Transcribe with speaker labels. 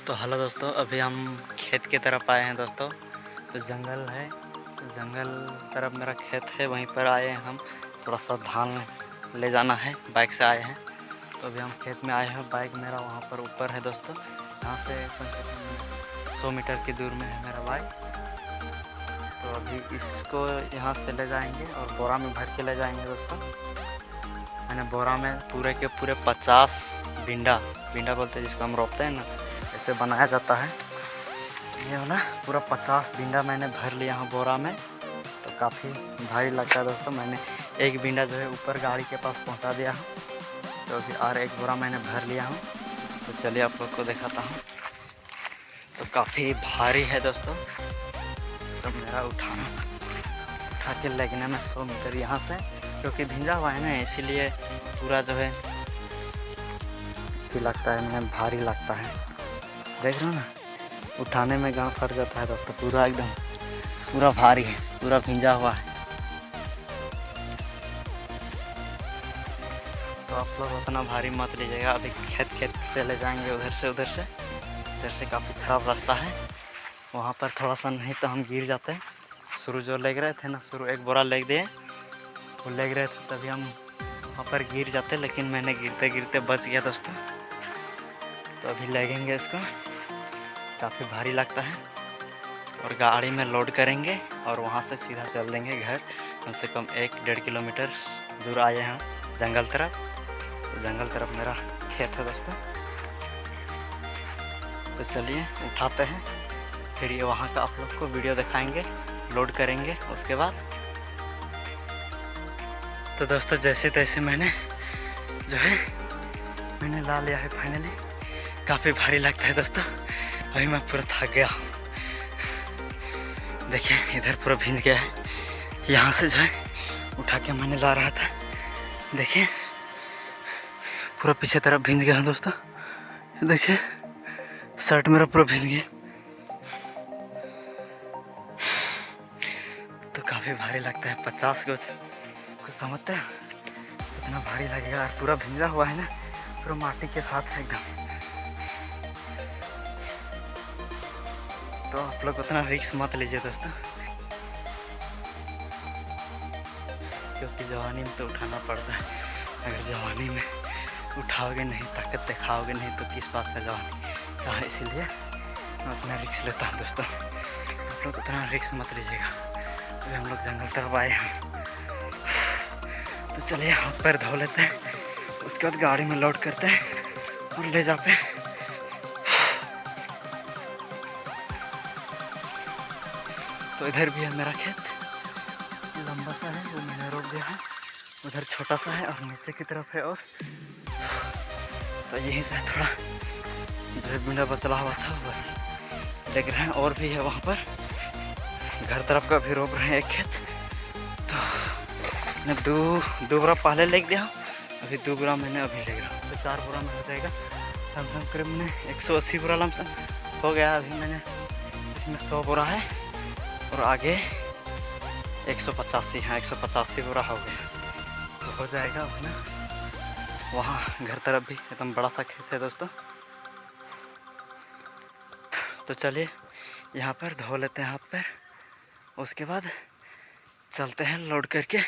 Speaker 1: तो हेलो दोस्तों, अभी हम खेत की तरफ आए हैं दोस्तों। तो जंगल है, तो जंगल तरफ मेरा खेत है, वहीं पर आए हैं हम। थोड़ा सा धान ले जाना है, बाइक से आए हैं। तो अभी हम खेत में आए हैं, बाइक मेरा वहाँ पर ऊपर है दोस्तों। यहाँ से कम से कम 100 मीटर की दूर में है मेरा बाइक। तो अभी इसको यहाँ से ले जाएंगे और बोरा में भर के ले जाएंगे दोस्तों। मैंने बोरा में पूरे के पूरे 50 भिंडा बोलते हैं जिसको हम रोपते हैं ना, ऐसे बनाया जाता है। ये वाला पूरा 50 भिंडा मैंने भर लिया हूँ बोरा में। तो काफ़ी भारी लगता है दोस्तों। मैंने एक भिंडा जो है ऊपर गाड़ी के पास पहुँचा दिया हूँ। तो अभी और एक बोरा मैंने भर लिया हूँ। तो चलिए आप लोग को दिखाता हूँ। तो काफ़ी भारी है दोस्तों। तो मेरा उठा के लगने में 100 मीटर यहाँ से, क्योंकि भिंजा हुआ है ना, इसीलिए पूरा जो है लगता है, मैं भारी लगता है। देख रहे हो ना, उठाने में गाँव फट जाता है दोस्तों। पूरा एकदम पूरा भारी है, पूरा भिंजा हुआ है। तो आप लोग उतना भारी मत लीजिएगा। अभी खेत से ले जाएंगे, उधर से काफ़ी ख़राब रास्ता है। वहाँ पर थोड़ा सा नहीं तो हम गिर जाते हैं। शुरू जो लेग रहे थे ना, शुरू एक बोरा लेग दिए, वो लेग रहे थे, तभी हम वहाँ पर गिर जाते, लेकिन मैंने गिरते गिरते बच गया दोस्तों। तो अभी लगेंगे इसको, काफ़ी भारी लगता है। और गाड़ी में लोड करेंगे और वहाँ से सीधा चल देंगे घर। कम से कम 1-1.5 किलोमीटर दूर आए हैं जंगल तरफ। तो जंगल तरफ मेरा खेत है दोस्तों। तो चलिए उठाते हैं, फिर ये वहाँ का आप लोग को वीडियो दिखाएंगे, लोड करेंगे उसके बाद। तो दोस्तों जैसे तैसे मैंने ला लिया है फाइनली। काफ़ी भारी लगता है दोस्तों। अभी मैं पूरा थक गया। देखिए इधर पूरा भींज गया है। यहाँ से जो है उठा के मैंने ला रहा था, देखिए पूरा पीछे तरफ भींज गया है दोस्तों। देखिए शर्ट मेरा पूरा भींज गया। तो काफ़ी भारी लगता है। 50 कुछ समझते हैं इतना भारी लगेगा। और पूरा भींजा हुआ है ना, पूरा माटी के साथ एकदम। तो आप लोग उतना रिस्क मत लीजिए दोस्तों, क्योंकि जवानी में तो उठाना पड़ता है। अगर जवानी में उठाओगे नहीं, ताकत दिखाओगे नहीं, तो किस बात का जवानी कहाँ। इसीलिए मैं उतना रिस्क लेता हूँ दोस्तों। आप लोग उतना रिस्क मत लीजिएगा। अभी हम लोग जंगल तरफ आए हैं। तो चलिए हाथ पैर धो लेते हैं, उसके बाद गाड़ी में लोड करते हैं और ले जाते हैं। तो इधर भी है मेरा खेत, लंबा सा है, वो मैंने रोक दिया है। उधर छोटा सा है और नीचे की तरफ है। और तो यहीं से थोड़ा जो है बिंडा बसला हुआ था वही लग रहा है। और भी है वहाँ पर, घर तरफ का भी रोक रहे हैं एक खेत। तो मैं दो बोरा पहले लेग दिया, अभी 2 बोरा मैंने अभी ले रहा हूँ। तो 4 बोरा में हो जाएगा। लमसम करीब मैंने 180 बोरा लमसम हो गया। अभी मैंने इसमें 100 बोरा है और आगे 185 है, 185 बोरा हो गया। तो हो जाएगा अब ना। वहाँ घर तरफ भी एकदम बड़ा सा खेत है दोस्तों। तो चलिए यहाँ पर धो लेते हैं हाथ पैर, उसके बाद चलते हैं लोड करके।